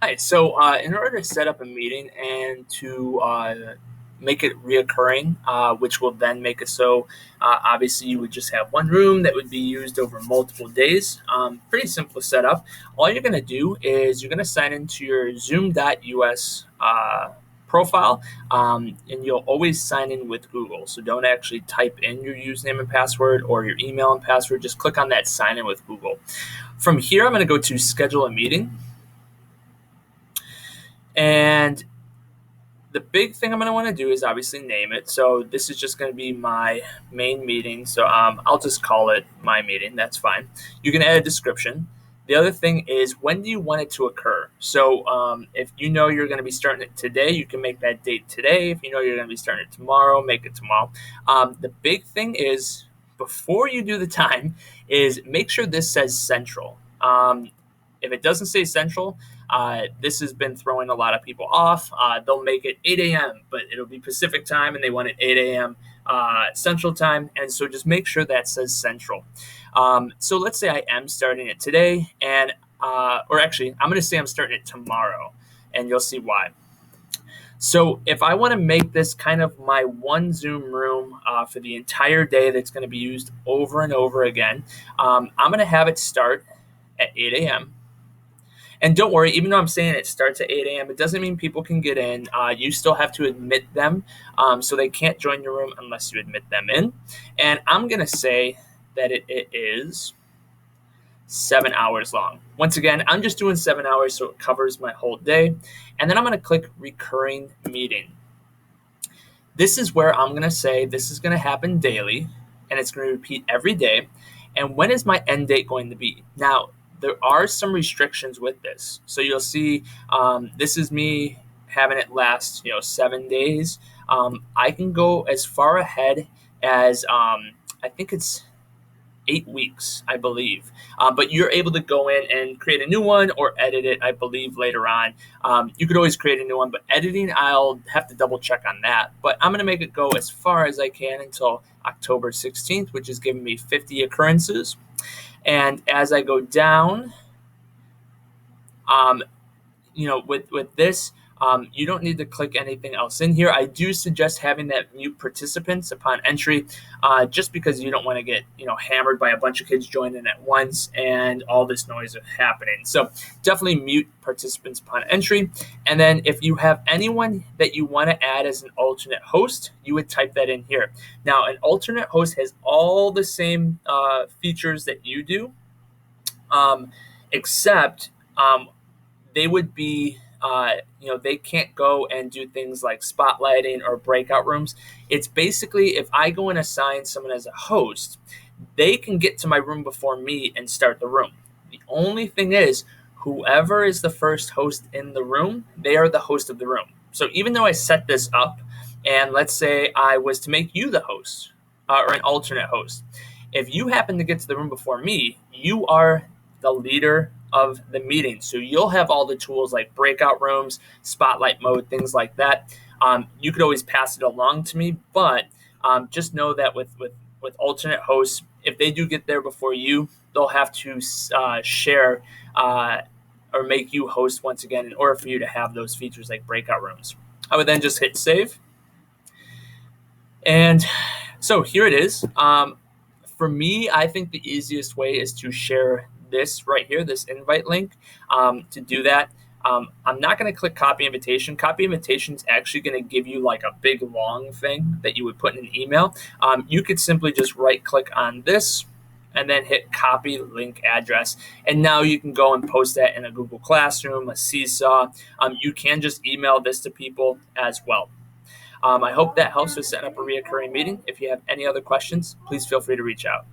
Hi. So, in order to set up a meeting and to make it reoccurring, which will then make it so obviously you would just have one room that would be used over multiple days. Pretty simple setup. All you're going to do is you're going to sign into your Zoom.us profile, and you'll always sign in with Google. So, don't actually type in your username and password or your email and password. Just click on that sign in with Google. From here, I'm going to go to schedule a meeting. And the big thing I'm going to want to do is obviously name it. So this is just going to be my main meeting. So I'll just call it my meeting. That's fine. You can add a description. The other thing is, when do you want it to occur? So if you know you're going to be starting it today, you can make that date today. If you know you're going to be starting it tomorrow, make it tomorrow. The big thing is, before you do the time, is make sure this says central. If it doesn't say central, this has been throwing a lot of people off. They'll make it 8 a.m., but it'll be Pacific time, and they want it 8 a.m. Central time. And so just make sure that says central. So let's say I am starting it today, and or actually, I'm going to say I'm starting it tomorrow, and you'll see why. So if I want to make this kind of my one Zoom room for the entire day that's going to be used over and over again, I'm going to have it start at 8 a.m. And don't worry, even though I'm saying it starts at 8 a.m., it doesn't mean people can get in. You still have to admit them. So they can't join your room unless you admit them in. And I'm going to say that it is 7 hours long. Once again, I'm just doing 7 hours so it covers my whole day. And then I'm going to click recurring meeting. This is where I'm going to say this is going to happen daily, and it's going to repeat every day. And when is my end date going to be? Now, there are some restrictions with this. So you'll see this is me having it last, 7 days. I can go as far ahead as I think it's 8 weeks, I believe. But you're able to go in and create a new one or edit it, I believe, later on. You could always create a new one, but editing, I'll have to double check on that. But I'm going to make it go as far as I can until October 16th, which is giving me 50 occurrences. And as I go down, with this, you don't need to click anything else in here. I do suggest having that mute participants upon entry, just because you don't want to get hammered by a bunch of kids joining at once and all this noise happening. So definitely mute participants upon entry. And then if you have anyone that you want to add as an alternate host, you would type that in here. Now, an alternate host has all the same features that you do, except they would be, they can't go and do things like spotlighting or breakout rooms. It's basically, if I go and assign someone as a host, they can get to my room before me and start the room. The only thing is, whoever is the first host in the room, they are the host of the room. So even though I set this up, and let's say I was to make you the host or an alternate host, if you happen to get to the room before me, you are the leader of the meeting. So you'll have all the tools like breakout rooms, spotlight mode, things like that. You could always pass it along to me, but just know that with alternate hosts, if they do get there before you, they'll have to share or make you host once again in order for you to have those features like breakout rooms. I would then just hit save. And so here it is. For me, I think the easiest way is to share this right here, this invite link. To do that, I'm not going to click copy invitation. Copy invitation is actually going to give you like a big long thing that you would put in an email. You could simply just right click on this and then hit copy link address. And now you can go and post that in a Google Classroom, a Seesaw. You can just email this to people as well. I hope that helps with setting up a reoccurring meeting. If you have any other questions, please feel free to reach out.